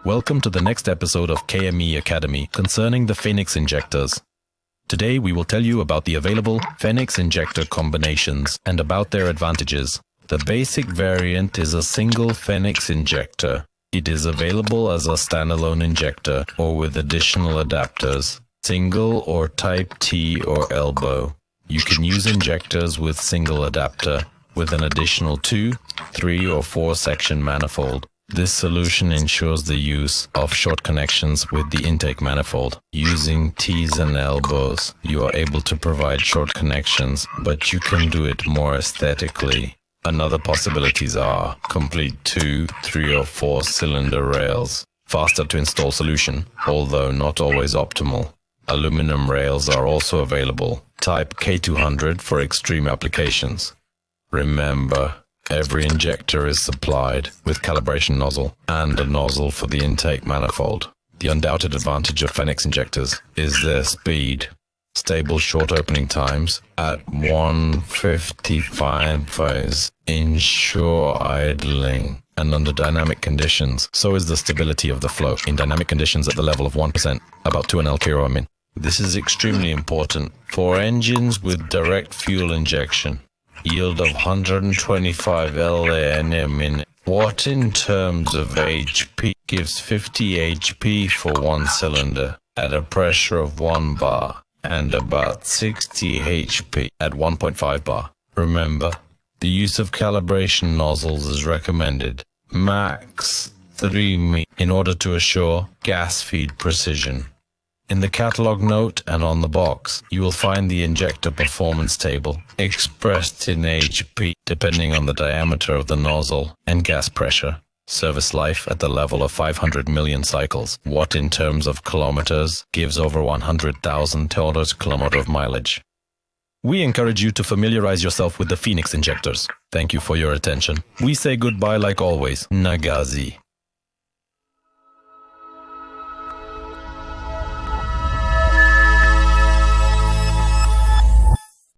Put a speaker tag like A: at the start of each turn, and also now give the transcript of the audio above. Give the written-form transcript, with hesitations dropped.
A: Welcome to the next episode of KME Academy concerning the FENIX Injectors. Today we will tell you about the available FENIX injector combinations and about their advantages. The basic variant is a single FENIX injector. It is available as a standalone injector or with additional adapters, single or type T or elbow. You can use injectors with single adapter with an additional 2, 3 or 4 section manifold. This solution ensures the use of short connections with the intake manifold. Using T's and elbows, you are able to provide short connections, but you can do it more aesthetically. Another possibilities are complete 2, 3 or 4 cylinder rails. Faster to install solution, although not always optimal. Aluminum rails are also available, type K200 for extreme applications. Remember, every injector is supplied with calibration nozzle and a nozzle for the intake manifold. The undoubted advantage of FENIX injectors is their speed. Stable short opening times at 155 phase ensure idling and under dynamic conditions. So is the stability of the flow in dynamic conditions at the level of 1%, about 2 nl/min. This is extremely important for engines with direct fuel injection. Yield of 125 LAN/min. What in terms of HP gives 50 HP for one cylinder at a pressure of 1 bar and about 60 HP at 1.5 bar. Remember, the use of calibration nozzles is recommended. Max 3 m in order to assure gas feed precision. In the catalog note and on the box, you will find the injector performance table expressed in HP depending on the diameter of the nozzle and gas pressure. Service life at the level of 500 million cycles. What in terms of kilometers gives over 100,000 kilometer of mileage. We encourage you to familiarize yourself with the FENIX injectors. Thank you for your attention. We say goodbye like always. Nagazi.